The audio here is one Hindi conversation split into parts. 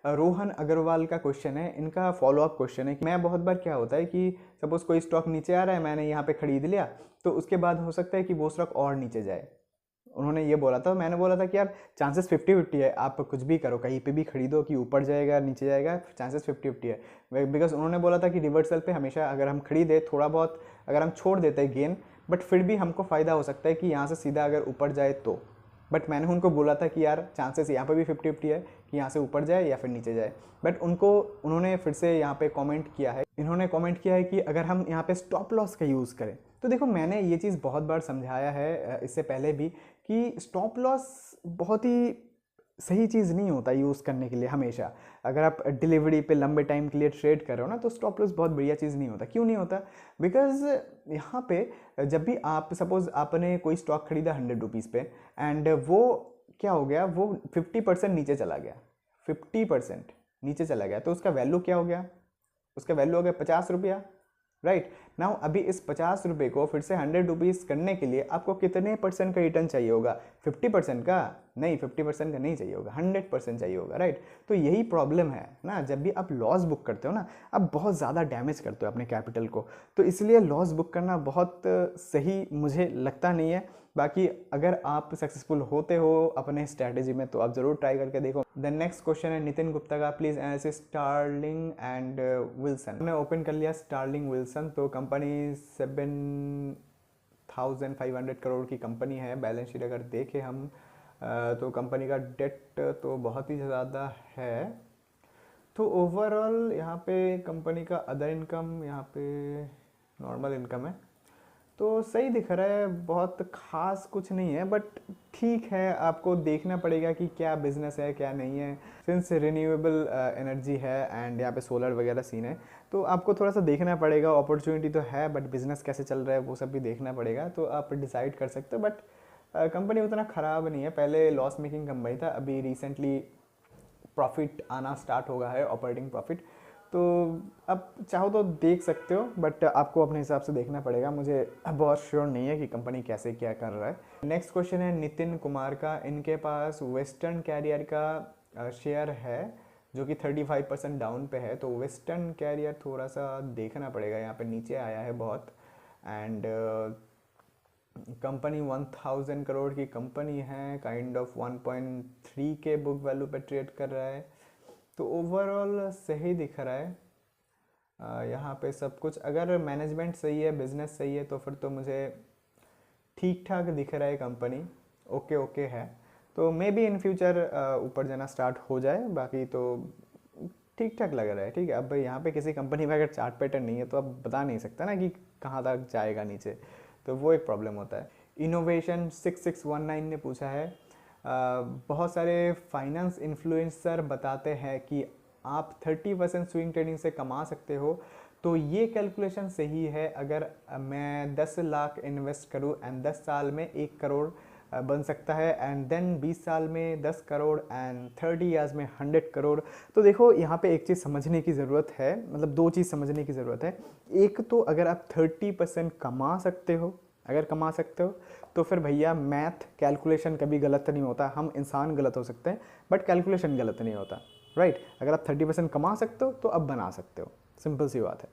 रोहन अग्रवाल का क्वेश्चन है, इनका फॉलोअप क्वेश्चन है कि मैं बहुत बार क्या होता है कि सपोज़ कोई स्टॉक नीचे आ रहा है, मैंने यहाँ पे खरीद लिया, तो उसके बाद हो सकता है कि वो स्टॉक और नीचे जाए। उन्होंने ये बोला था, मैंने बोला था कि यार चांसेस 50-50 है, आप कुछ भी करो, कहीं पे भी खरीदो कि ऊपर जाएगा नीचे जाएगा, चांसेस 50-50 है। बिकॉज उन्होंने बोला था कि रिवर्सल पे हमेशा अगर हम खरीदे थोड़ा बहुत अगर हम छोड़ देते हैं गेन, बट फिर भी हमको फ़ायदा हो सकता है कि यहाँ से सीधा अगर ऊपर जाए तो। बट मैंने उनको बोला था कि यार चांसेस यहाँ पे भी 50-50 है कि यहाँ से ऊपर जाए या फिर नीचे जाए। बट उन्होंने फिर से यहाँ पे कमेंट किया है, इन्होंने कमेंट किया है कि अगर हम यहाँ पे स्टॉप लॉस का यूज़ करें, तो देखो मैंने ये चीज़ बहुत बार समझाया है इससे पहले भी कि स्टॉप लॉस बहुत ही सही चीज़ नहीं होता यूज़ करने के लिए हमेशा। अगर आप डिलीवरी पे लंबे टाइम के लिए ट्रेड कर रहे हो ना, तो स्टॉप लॉस बहुत बढ़िया चीज़ नहीं होता। क्यों नहीं होता? बिकॉज यहाँ पे जब भी आप सपोज आपने कोई स्टॉक खरीदा 100 रुपीज़ पे एंड वो क्या हो गया, वो 50% नीचे चला गया, 50% नीचे चला गया, तो उसका वैल्यू क्या हो गया? उसका वैल्यू हो गया 50 रुपया, राइट नाउ। अभी इस 50 रुपये को फिर से 100 रुपीज़ करने के लिए आपको कितने परसेंट का रिटर्न चाहिए होगा? 50% का नहीं, 50% का नहीं चाहिए होगा, 100% चाहिए होगा, राइट। तो यही प्रॉब्लम है ना, जब भी आप लॉस बुक करते हो ना, आप बहुत ज़्यादा डैमेज करते हो अपने कैपिटल को, तो इसलिए लॉस बुक करना बहुत सही मुझे लगता नहीं है। बाकी अगर आप सक्सेसफुल होते हो अपने स्ट्रैटेजी में, तो आप ज़रूर ट्राई करके देखो। द नेक्स्ट क्वेश्चन है नितिन गुप्ता का, please analysis Sterling and Wilson. मैंने ओपन कर लिया स्टारलिंग विल्सन, तो कंपनी 7,500 करोड़ की कंपनी है। बैलेंस शीट अगर देखें हम तो कंपनी का डेट तो बहुत ही ज़्यादा है। तो ओवरऑल यहाँ पे कंपनी का अदर इनकम यहाँ पे नॉर्मल इनकम है, तो सही दिख रहा है, बहुत खास कुछ नहीं है, बट ठीक है, आपको देखना पड़ेगा कि क्या बिजनेस है क्या नहीं है। सिंस रिन्यूएबल एनर्जी है एंड यहाँ पे सोलर वगैरह सीन है, तो आपको थोड़ा सा देखना पड़ेगा। अपॉर्चुनिटी तो है, बट बिजनेस कैसे चल रहा है वो सब भी देखना पड़ेगा, तो आप डिसाइड कर सकते हो। बट कंपनी उतना ख़राब नहीं है, पहले लॉस मेकिंग कंपनी था, अभी रिसेंटली प्रॉफिट आना स्टार्ट होगा है, ऑपरेटिंग प्रॉफिट। तो अब चाहो तो देख सकते हो, बट आपको अपने हिसाब से देखना पड़ेगा। मुझे बहुत श्योर नहीं है कि कंपनी कैसे क्या कर रहा है। नेक्स्ट क्वेश्चन है नितिन कुमार का, इनके पास वेस्टर्न कैरियर का शेयर है जो कि 35% डाउन पे है, तो वेस्टर्न कैरियर थोड़ा सा देखना पड़ेगा, यहाँ पे नीचे आया है बहुत। एंड कंपनी 1000 करोड़ की कंपनी है, काइंड ऑफ 1.3 के बुक वैल्यू पे ट्रेड कर रहा है, तो ओवरऑल सही दिख रहा है। यहाँ पे सब कुछ अगर मैनेजमेंट सही है, बिजनेस सही है, तो फिर तो मुझे ठीक ठाक दिख रहा है कंपनी, ओके ओके है। तो मे बी इन फ्यूचर ऊपर जाना स्टार्ट हो जाए, बाकी तो ठीक ठाक लग रहा है। ठीक है, अब यहाँ पे किसी कंपनी में अगर चार्ट पैटर्न नहीं है तो अब बता नहीं सकता ना कि कहाँ तक जाएगा नीचे, तो वो एक प्रॉब्लम होता है। इनोवेशन 6619 ने पूछा है, बहुत सारे फाइनेंस इन्फ्लुएंसर बताते हैं कि आप 30% स्विंग ट्रेडिंग से कमा सकते हो, तो ये कैलकुलेशन सही है? अगर मैं 10 लाख इन्वेस्ट करूँ एंड 10 साल में 1 करोड़ बन सकता है, एंड देन 20 साल में 10 करोड़ एंड 30 ईयर्स में 100 करोड़। तो देखो यहाँ पे एक चीज़ समझने की ज़रूरत है, मतलब दो चीज़ समझने की ज़रूरत है। एक तो अगर आप 30% कमा सकते हो, अगर कमा सकते हो, तो फिर भैया मैथ कैलकुलेशन कभी गलत नहीं होता। हम इंसान गलत हो सकते हैं बट कैलकुलेशन गलत नहीं होता, राइट। अगर आप 30% कमा सकते हो तो अब बना सकते हो, सिंपल सी बात है।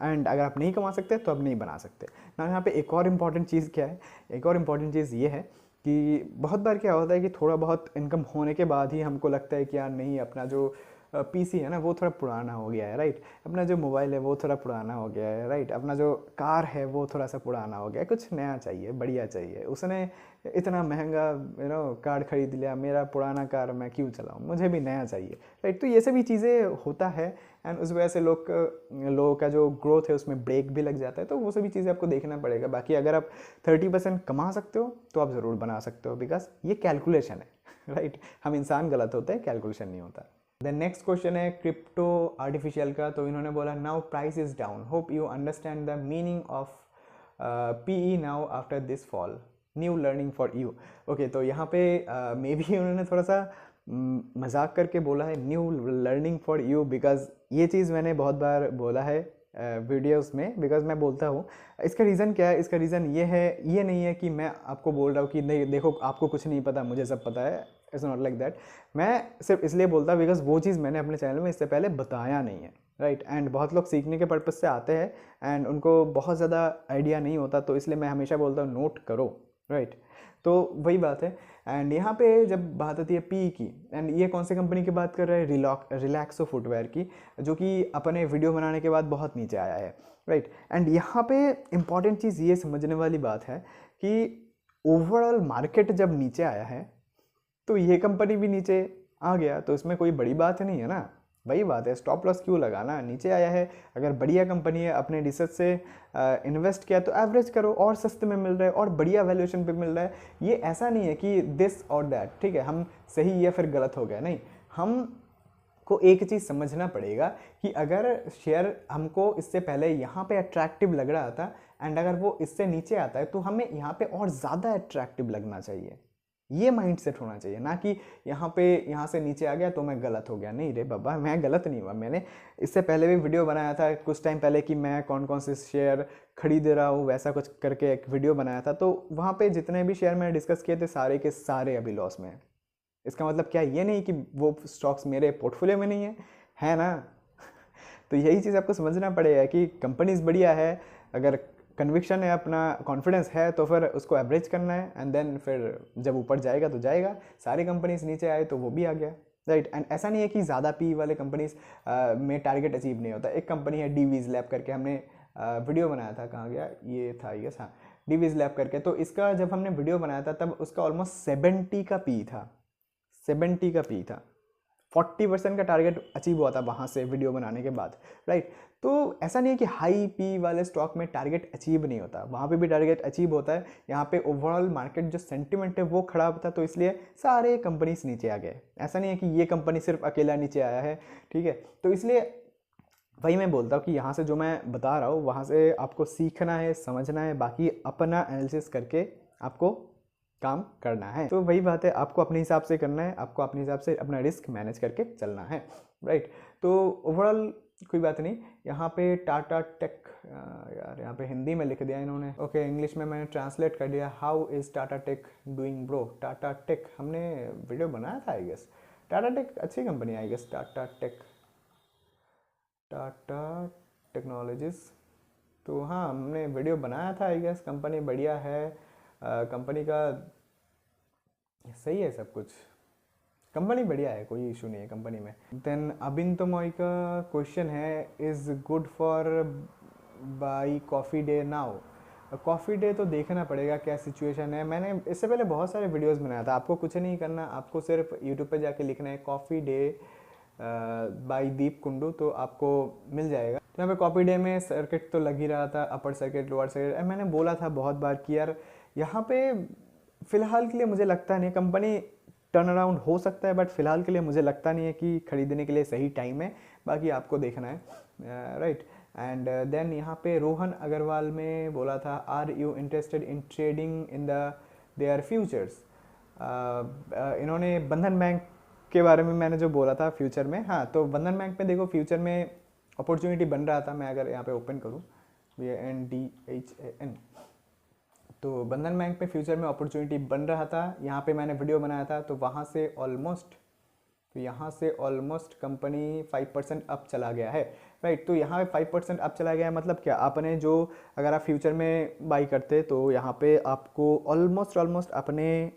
एंड अगर आप नहीं कमा सकते तो अब नहीं बना सकते ना। यहाँ पे एक और इम्पॉर्टेंट चीज़ क्या है, एक और इम्पॉर्टेंट चीज़ ये है कि बहुत बार क्या होता है कि थोड़ा बहुत इनकम होने के बाद ही हमको लगता है कि यार नहीं, अपना जो पीसी है ना वो थोड़ा पुराना हो गया है, राइट। अपना जो मोबाइल है वो थोड़ा पुराना हो गया है, राइट। अपना जो कार है वो थोड़ा सा पुराना हो गया है, कुछ नया चाहिए, बढ़िया चाहिए। उसने इतना महंगा कार खरीद लिया, मेरा पुराना कार मैं क्यों चलाऊँ, मुझे भी नया चाहिए, राइट। तो ये सभी चीज़ें होता है एंड उस वजह से लोगों का जो ग्रोथ है उसमें ब्रेक भी लग जाता है, तो वो सभी चीज़ें आपको देखना पड़ेगा। बाकी अगर आप 30% कमा सकते हो तो आप ज़रूर बना सकते हो, बिकॉज ये कैलकुलेशन है, राइट। हम इंसान गलत होते हैं, कैलकुलेशन नहीं होता। द नेक्स्ट क्वेश्चन है क्रिप्टो आर्टिफिशियल का, तो इन्होंने बोला now price is down, hope you understand the meaning of PE now after this fall, new learning for you. Okay, तो यहाँ पे मे बी उन्होंने थोड़ा सा मजाक करके बोला है new learning for you, because ये चीज़ मैंने बहुत बार बोला है वीडियोस में, बिकॉज मैं बोलता हूँ। इसका रीज़न क्या है? इसका रीज़न ये है, ये नहीं है कि मैं आपको बोल रहा हूँ कि नहीं देखो आपको कुछ नहीं पता, मुझे सब पता है। It's not like that. मैं सिर्फ इसलिए बोलता बिकॉज वो चीज़ मैंने अपने चैनल में इससे पहले बताया नहीं है, राइट। एंड बहुत लोग सीखने के पर्पज़ से आते हैं एंड उनको बहुत ज़्यादा आइडिया नहीं होता, तो इसलिए मैं हमेशा बोलता हूँ नोट करो, राइट। तो वही बात है। एंड यहाँ पे जब बात आती है पी की, एंड ये कौन सी कंपनी की बात कर रहे हैं, रिलैक्सो फुटवेयर की, जो कि अपने वीडियो बनाने के बाद बहुत नीचे आया है, राइट। एंड यहाँ पे इम्पॉर्टेंट चीज़ ये समझने वाली बात है कि ओवरऑल मार्केट जब नीचे आया है तो ये कंपनी भी नीचे आ गया, तो इसमें कोई बड़ी बात नहीं है ना। वही बात है, स्टॉप लॉस क्यों लगाना, नीचे आया है, अगर बढ़िया कंपनी है, अपने रिसर्च से इन्वेस्ट किया तो एवरेज करो, और सस्ते में मिल रहा है और बढ़िया वैल्यूएशन पे मिल रहा है। ये ऐसा नहीं है कि दिस और दैट, ठीक है, हम सही या फिर गलत हो गया, नहीं। हम को एक चीज़ समझना पड़ेगा कि अगर शेयर हमको इससे पहले यहाँ पे अट्रैक्टिव लग रहा था एंड अगर वो इससे नीचे आता है तो हमें यहाँ पे और ज़्यादा अट्रैक्टिव लगना चाहिए। ये माइंडसेट होना चाहिए, ना कि यहाँ से नीचे आ गया तो मैं गलत हो गया। नहीं रे बाबा, मैं गलत नहीं हुआ। मैंने इससे पहले भी वीडियो बनाया था कुछ टाइम पहले कि मैं कौन कौन से शेयर खरीद रहा हूँ, वैसा कुछ करके एक वीडियो बनाया था। तो वहाँ पे जितने भी शेयर मैंने डिस्कस किए थे सारे के सारे अभी लॉस में हैं। इसका मतलब क्या ये नहीं कि वो स्टॉक्स मेरे पोर्टफोलियो में नहीं है ना। तो यही चीज़ आपको समझना पड़ेगा कि कंपनीज बढ़िया है, अगर कन्विक्शन है, अपना कॉन्फिडेंस है, तो फिर उसको एवरेज करना है एंड देन फिर जब ऊपर जाएगा तो जाएगा। सारी कंपनीज नीचे आए तो वो भी आ गया, राइट। एंड ऐसा नहीं है कि ज़्यादा पी वाले कंपनीज में टारगेट अचीव नहीं होता। एक कंपनी है डीवीज लैब करके, हमने वीडियो बनाया था, कहाँ गया ये था, यस हाँ, डीवीज लैब करके। तो इसका जब हमने वीडियो बनाया था तब उसका ऑलमोस्ट 70 का पी था, 70 का पी था। 40% का टारगेट अचीव हुआ था वहाँ से वीडियो बनाने के बाद, राइट। तो ऐसा नहीं है कि हाई पी वाले स्टॉक में टारगेट अचीव नहीं होता, वहाँ पे भी टारगेट अचीव होता है। यहाँ पे ओवरऑल मार्केट जो सेंटिमेंट है वो खराब था, तो इसलिए सारे कंपनीज नीचे आ गए। ऐसा नहीं है कि ये कंपनी सिर्फ अकेला नीचे आया है, ठीक है। तो इसलिए वही मैं बोलता हूँ कि यहाँ से जो मैं बता रहा हूँ वहाँ से आपको सीखना है, समझना है, बाकी अपना एनालिसिस करके आपको काम करना है। तो वही बात है, आपको अपने हिसाब से करना है, आपको अपने हिसाब से अपना रिस्क मैनेज करके चलना है, राइट। तो ओवरऑल कोई बात नहीं। यहाँ पे टाटा टेक, यार यहाँ पे हिंदी में लिख दिया इन्होंने, ओके इंग्लिश में मैंने ट्रांसलेट कर दिया। How is Tata Tech doing bro. Tata Tech हमने वीडियो बनाया था आई गेस। टाटा टेक अच्छी company I guess, Tata Tech, Tata Technologies. तो हाँ हमने वीडियो बनाया था आई गेस। कंपनी बढ़िया है, कंपनी का सही है सब कुछ, कंपनी बढ़िया है, कोई इशू नहीं है कंपनी में। देन अबिन तोमोई का क्वेश्चन है, is good for by coffee day now. Coffee day तो देखना पड़ेगा क्या सिचुएशन है। मैंने इससे पहले बहुत सारे वीडियोस बनाया था, आपको कुछ नहीं करना, आपको सिर्फ यूट्यूब पे जाके लिखना है कॉफ़ी डे बाई दीप कुंडू, तो आपको मिल जाएगा। तो यहाँ पे कॉफ़ी डे में सर्किट तो लग ही रहा था, अपर सर्किट लोअर सर्किट। मैंने बोला था बहुत बार कि यार यहाँ पे फ़िलहाल के लिए मुझे लगता नहीं, कंपनी टर्न अराउंड हो सकता है, बट फिलहाल के लिए मुझे लगता नहीं है कि खरीदने के लिए सही टाइम है। बाकी आपको देखना है, राइट। एंड देन यहाँ पे रोहन अग्रवाल में बोला था, are you interested in trading in the their futures. इन्होंने बंधन बैंक के बारे में मैंने जो बोला था फ्यूचर में, हाँ तो बंधन बैंक में देखो फ्यूचर में अपॉर्चुनिटी बन रहा था। मैं अगर यहाँ पे ओपन करूँ BNDHAN, तो बंधन बैंक पे फ्यूचर में अपॉर्चुनिटी बन रहा था। यहाँ पे मैंने वीडियो बनाया था, तो वहाँ से ऑलमोस्ट कंपनी 5% अप चला गया है, राइट। तो यहाँ पे 5% अप चला गया है, मतलब क्या, आपने जो अगर आप फ्यूचर में बाई करते तो यहाँ पे आपको ऑलमोस्ट अपने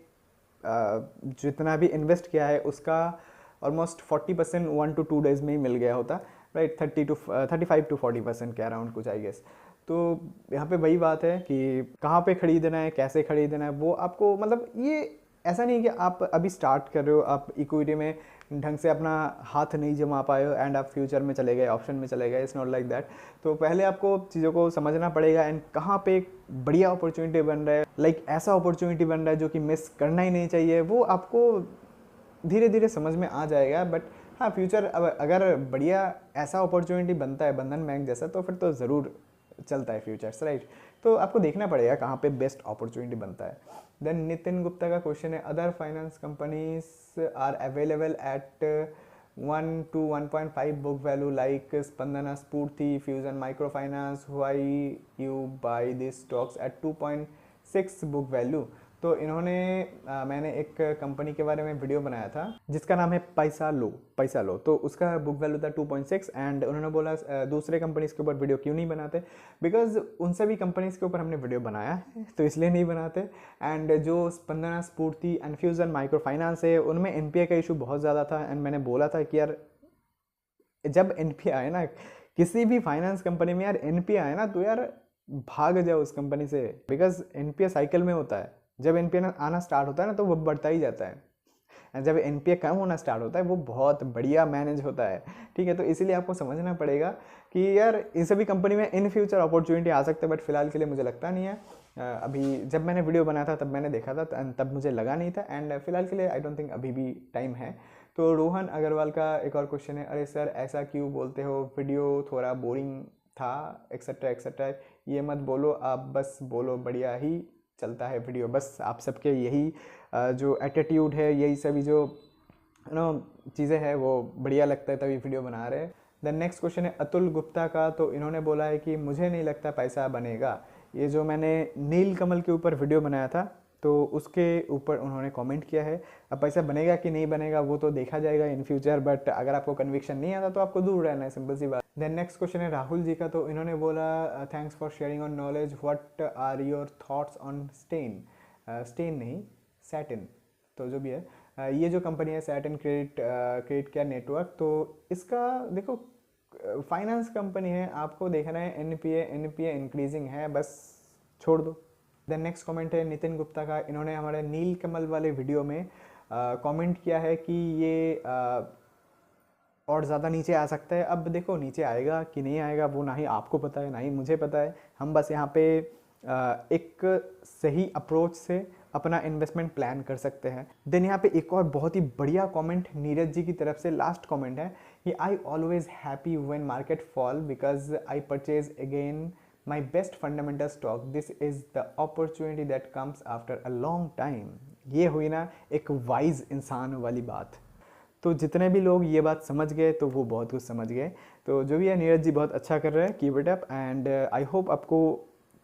जितना भी इन्वेस्ट किया है उसका ऑलमोस्ट 40% 1 to 2 डेज में ही मिल गया होता, राइट। 35 to 40% के अराउंड कुछ आई गेस। तो यहाँ पे वही बात है कि कहाँ पे खरीदना है, कैसे खरीदना है, वो आपको, मतलब ये ऐसा नहीं है कि आप अभी स्टार्ट कर रहे हो, आप इक्विटी में ढंग से अपना हाथ नहीं जमा पाए हो एंड आप फ्यूचर में चले गए, ऑप्शन में चले गए। It's not like that. तो पहले आपको चीज़ों को समझना पड़ेगा एंड कहाँ पे बढ़िया अपॉर्चुनिटी बन रहा है, लाइक ऐसा अपॉर्चुनिटी बन रहा है जो कि मिस करना ही नहीं चाहिए, वो आपको धीरे धीरे समझ में आ जाएगा। बट हाँ, फ्यूचर अगर बढ़िया ऐसा अपॉर्चुनिटी बनता है बंधन बैंक जैसा, तो फिर तो ज़रूर चलता है फ्यूचर्स, राइट। तो आपको देखना पड़ेगा कहाँ पे बेस्ट अपॉर्चुनिटी बनता है। देन नितिन गुप्ता का क्वेश्चन है, other finance companies are available at 1 to 1.5 book value like Spandana, Sphoorty, fusion micro finance, why you buy this stocks at 2.6 book value. तो इन्होंने मैंने एक कंपनी के बारे में वीडियो बनाया था जिसका नाम है पैसा लो। तो उसका बुक वैल्यू था 2.6 एंड उन्होंने बोला दूसरे कंपनीज के ऊपर वीडियो क्यों नहीं बनाते, बिकॉज उन सभी कंपनीज के ऊपर हमने वीडियो बनाया है तो इसलिए नहीं बनाते। एंड जो स्पंदना स्फूर्ति इन्फ्यूजन माइक्रो फाइनेंस है उनमें एनपीए का इशू बहुत ज़्यादा था एंड मैंने बोला था कि यार जब एनपीए आए ना किसी भी फाइनेंस कंपनी में, यार एनपीए आए ना तो यार भाग जाओ उस कंपनी से, बिकॉज एनपीए साइकिल में होता है। जब एनपीए आना स्टार्ट होता है ना तो वो बढ़ता ही जाता है, एंड जब एनपीए कम होना स्टार्ट होता है वो बहुत बढ़िया मैनेज होता है। ठीक है, तो इसीलिए आपको समझना पड़ेगा कि यार इन सभी कंपनी में इन फ्यूचर अपॉर्चुनिटी आ सकते हैं, बट फिलहाल के लिए मुझे लगता नहीं है। अभी जब मैंने वीडियो बनाया था तब मैंने देखा था तब मुझे लगा नहीं था, एंड फिलहाल के लिए आई डोंट थिंक अभी भी टाइम है। तो रोहन अग्रवाल का एक और क्वेश्चन है, अरे सर ऐसा क्यों बोलते हो, वीडियो थोड़ा बोरिंग था एक्सेट्रा एक्सेट्रा। ये मत बोलो, आप बस बोलो बढ़िया ही चलता है वीडियो। बस आप सबके यही जो एटीट्यूड है, यही सभी जो चीज़ें हैं वो बढ़िया लगता है तभी वीडियो बना रहे हैं। देन नेक्स्ट क्वेश्चन है अतुल गुप्ता का, तो इन्होंने बोला है कि मुझे नहीं लगता पैसा बनेगा। ये जो मैंने नील कमल के ऊपर वीडियो बनाया था तो उसके ऊपर उन्होंने कमेंट किया है। अब पैसा बनेगा कि नहीं बनेगा वो तो देखा जाएगा इन फ्यूचर, बट अगर आपको कन्विक्शन नहीं आता तो आपको दूर रहना है, सिंपल सी बात। देन नेक्स्ट क्वेश्चन है राहुल जी का, तो इन्होंने बोला thanks for sharing on knowledge, what are your thoughts on Sten. Sten नहीं सैटिन, तो जो भी है ये जो कंपनी है सैटिन क्रेडिट केयर नेटवर्क, तो इसका देखो फाइनेंस कंपनी है, आपको देखना है एनपीए इंक्रीजिंग है, बस छोड़ दो। देन नेक्स्ट कमेंट है नितिन गुप्ता का, इन्होंने हमारे नील कमल वाले वीडियो में कमेंट किया है कि ये और ज़्यादा नीचे आ सकता है। अब देखो नीचे आएगा कि नहीं आएगा वो ना ही आपको पता है ना ही मुझे पता है, हम बस यहाँ पे एक सही अप्रोच से अपना इन्वेस्टमेंट प्लान कर सकते हैं। देन यहाँ पे एक और बहुत ही बढ़िया कमेंट नीरज जी की तरफ से लास्ट कमेंट है कि I always happy when market fall because I purchase again my best fundamental stock, this is the opportunity that comes after a long time. ये हुई ना एक वाइज इंसान वाली बात। तो जितने भी लोग ये बात समझ गए तो वो बहुत कुछ समझ गए। तो जो भी है नीरज जी बहुत अच्छा कर रहे हैं, keep it up, and I hope आपको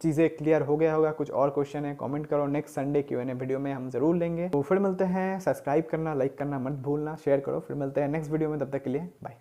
चीज़ें क्लियर हो गया होगा। कुछ और क्वेश्चन है कमेंट करो, नेक्स्ट संडे Q&A वीडियो में हम ज़रूर लेंगे। तो फिर मिलते हैं, सब्सक्राइब करना, लाइक करना मत भूलना, शेयर करो, फिर मिलते हैं नेक्स्ट वीडियो में, तब तक के लिए बाय।